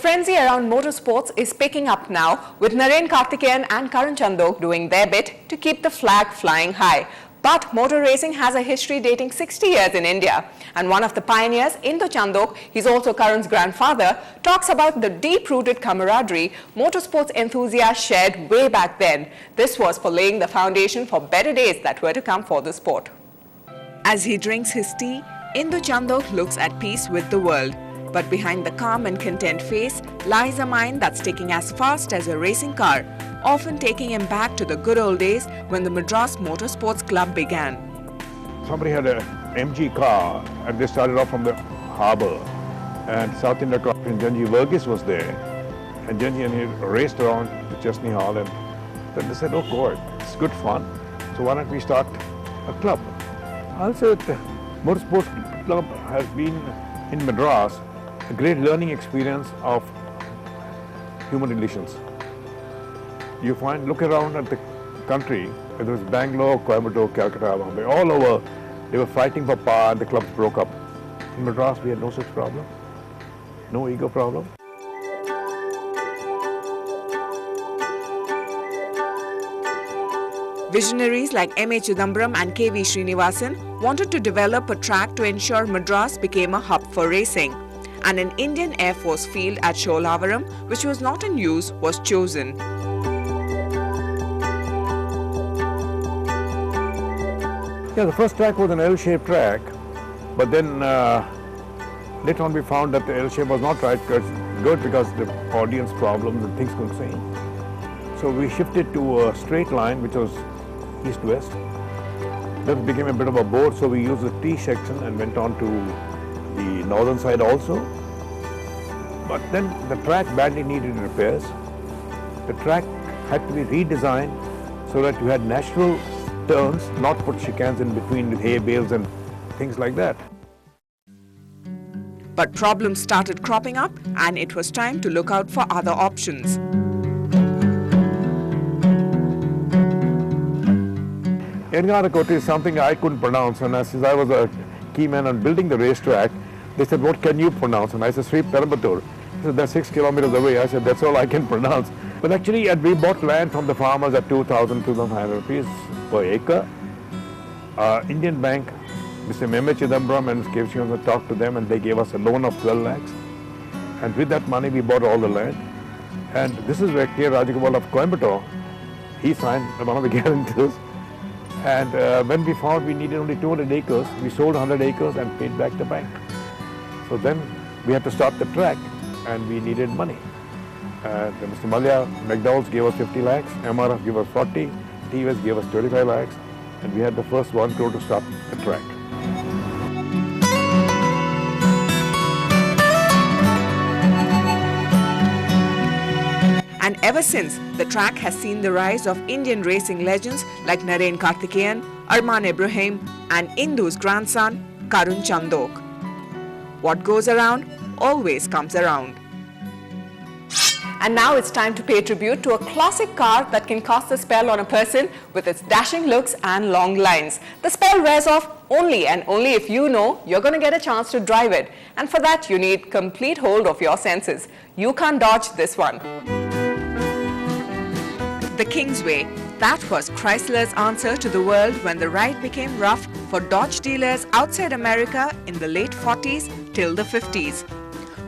frenzy around motorsports is picking up now, with Karthikeyan and Indu Chandhok doing their bit to keep the flag flying high. But motor racing has a history dating 60 years in India. And one of the pioneers, Indu Chandhok, he's also Karun's grandfather, talks about the deep-rooted camaraderie motorsports enthusiasts shared way back then. This was for laying the foundation for better days that were to come for the sport. As he drinks his tea, Indu Chandhok looks at peace with the world. But behind the calm and content face lies a mind that's ticking as fast as a racing car, often taking him back to the good old days when the Madras Motorsports Club began. Somebody had an MG car and they started off from the harbour, and South India Captain Janji Verghese was there, and Janji and he raced around the Chesney Hall, and then they said, oh God, it's good fun, so why don't we start a club? Also, the Motorsports Club has been in Madras a great learning experience of human relations. You find, look around at the country, whether it's Bangalore, Coimbatore, Calcutta, Bombay, all over, they were fighting for power and the clubs broke up. In Madras, we had no such problem, no ego problem. Visionaries like M.A. Chidambaram and K.V. Srinivasan wanted to develop a track to ensure Madras became a hub for racing. And an Indian Air Force field at Sholavaram, which was not in use, was chosen. Yeah, the first track was an L-shaped track, but then later on we found that the L-shape was not right, good because the audience problems and things couldn't see. So we shifted to a straight line, which was east-west. That became a bit of a bore, so we used the T section and went on to the northern side also. But then the track badly needed repairs. The track had to be redesigned so that you had natural turns, not put chicanes in between with hay bales and things like that. But problems started cropping up and it was time to look out for other options. Ergarakoti is something I couldn't pronounce, and since I was a key man on building the racetrack, they said, what can you pronounce? And I said, Sri Perambatur. He said, that's 6 kilometers away. I said, that's all I can pronounce. But actually, we bought land from the farmers at 2,000, 2,500 rupees per acre. Indian Bank, Mr. Memet Chidambaram and K.V. Srinivasan talked to them and they gave us a loan of 12 lakhs. And with that money, we bought all the land. And this is where K. Rajagopal of Coimbatore, he signed one of the guarantors. And when we found we needed only 200 acres, we sold 100 acres and paid back the bank. So then we had to start the track and we needed money. And Mr. Malya McDowell's gave us 50 lakhs, MRF gave us 40, TVS gave us 35 lakhs, and we had the first 1 crore to start the track. And ever since, the track has seen the rise of Indian racing legends like Karthikeyan, Arman Ibrahim and Indu's grandson, Karun Chandhok. What goes around always comes around. And now it's time to pay tribute to a classic car that can cast a spell on a person with its dashing looks and long lines. The spell wears off only and only if you know you're going to get a chance to drive it. And for that, you need complete hold of your senses. You can't dodge this one. The Kingsway. That was Chrysler's answer to the world when the ride became rough for Dodge dealers outside America in the late 40s till the 50s.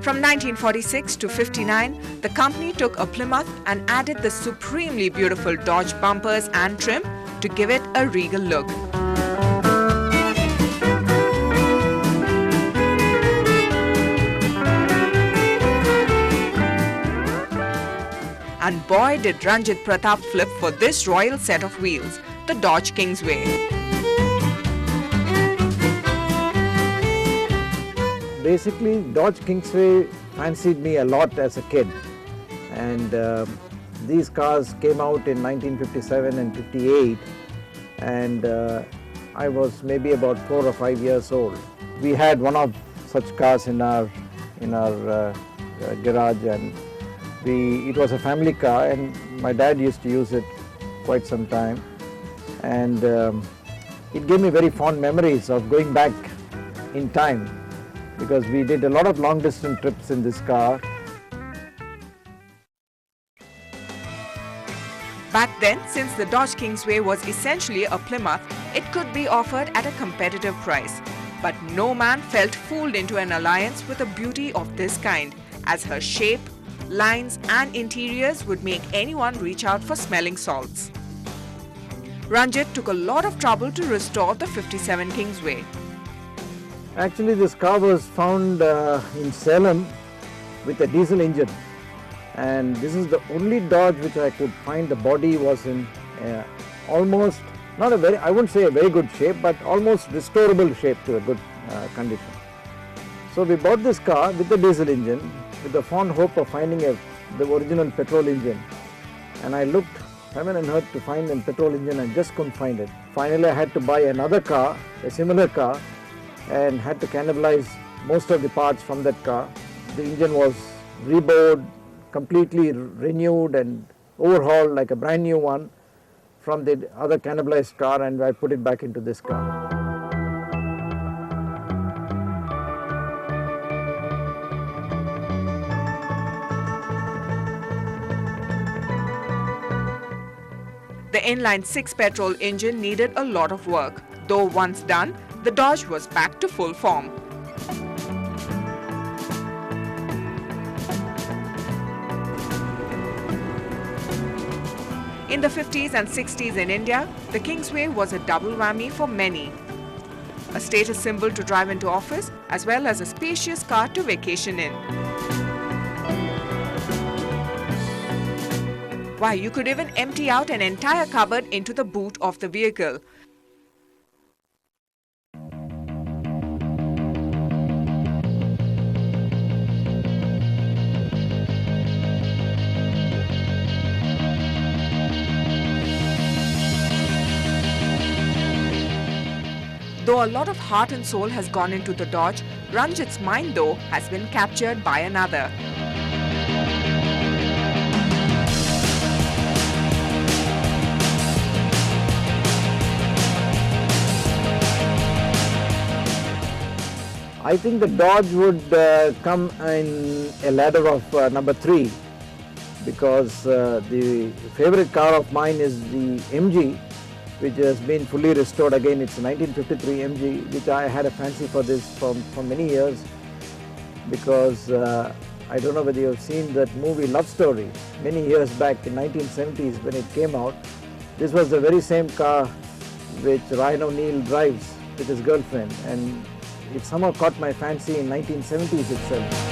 From 1946 to 59, the company took a Plymouth and added the supremely beautiful Dodge bumpers and trim to give it a regal look. And boy did Ranjit Pratap flip for this royal set of wheels, the Dodge Kingsway. Basically, Dodge Kingsway fancied me a lot as a kid, and these cars came out in 1957 and 58, and I was maybe about 4 or 5 years old. We had one of such cars in our garage, and it was a family car, and my dad used to use it quite some time, and it gave me very fond memories of going back in time, because we did a lot of long distance trips in this car. Then, since the Dodge Kingsway was essentially a Plymouth, it could be offered at a competitive price. But no man felt fooled into an alliance with a beauty of this kind, as her shape, lines and interiors would make anyone reach out for smelling salts. Ranjit took a lot of trouble to restore the 57 Kingsway. Actually, this car was found in Salem with a diesel engine, and this is the only Dodge which I could find the body was in almost, not a very, I wouldn't say a very good shape, but almost restorable shape to a good condition. So we bought this car with the diesel engine with the fond hope of finding the original petrol engine, and I looked heaven and earth to find a petrol engine and just couldn't find it. Finally, I had to buy another car, a similar car, and had to cannibalize most of the parts from that car. The engine was rebored, completely renewed and overhauled like a brand new one from the other cannibalized car, and I put it back into this car. The inline-6 petrol engine needed a lot of work, though once done, the Dodge was back to full form. In the 50s and 60s in India, the Kingsway was a double whammy for many. A status symbol to drive into office, as well as a spacious car to vacation in. Why, you could even empty out an entire cupboard into the boot of the vehicle. Though a lot of heart and soul has gone into the Dodge, Ranjit's mind though has been captured by another. I think the Dodge would come in a ladder of number 3, because the favorite car of mine is the MG, which has been fully restored again. It's a 1953 MG, which I had a fancy for this for many years, because I don't know whether you have seen that movie Love Story many years back in 1970s when it came out. This was the very same car which Ryan O'Neal drives with his girlfriend, and it somehow caught my fancy in 1970s itself.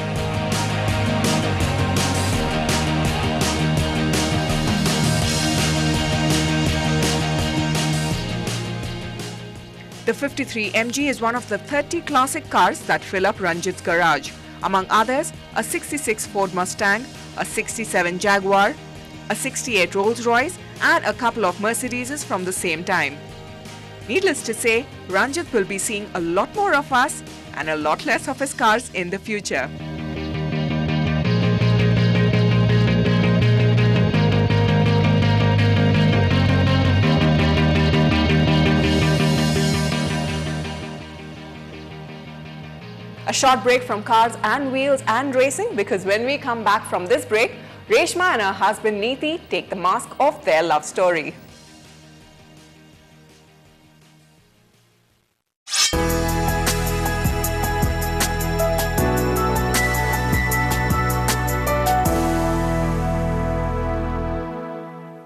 The 53 MG is one of the 30 classic cars that fill up Ranjit's garage. Among others, a 66 Ford Mustang, a 67 Jaguar, a 68 Rolls-Royce and a couple of Mercedeses from the same time. Needless to say, Ranjit will be seeing a lot more of us and a lot less of his cars in the future. A short break from cars and wheels and racing, because when we come back from this break, Reshma and her husband Neeti take the mask off their love story.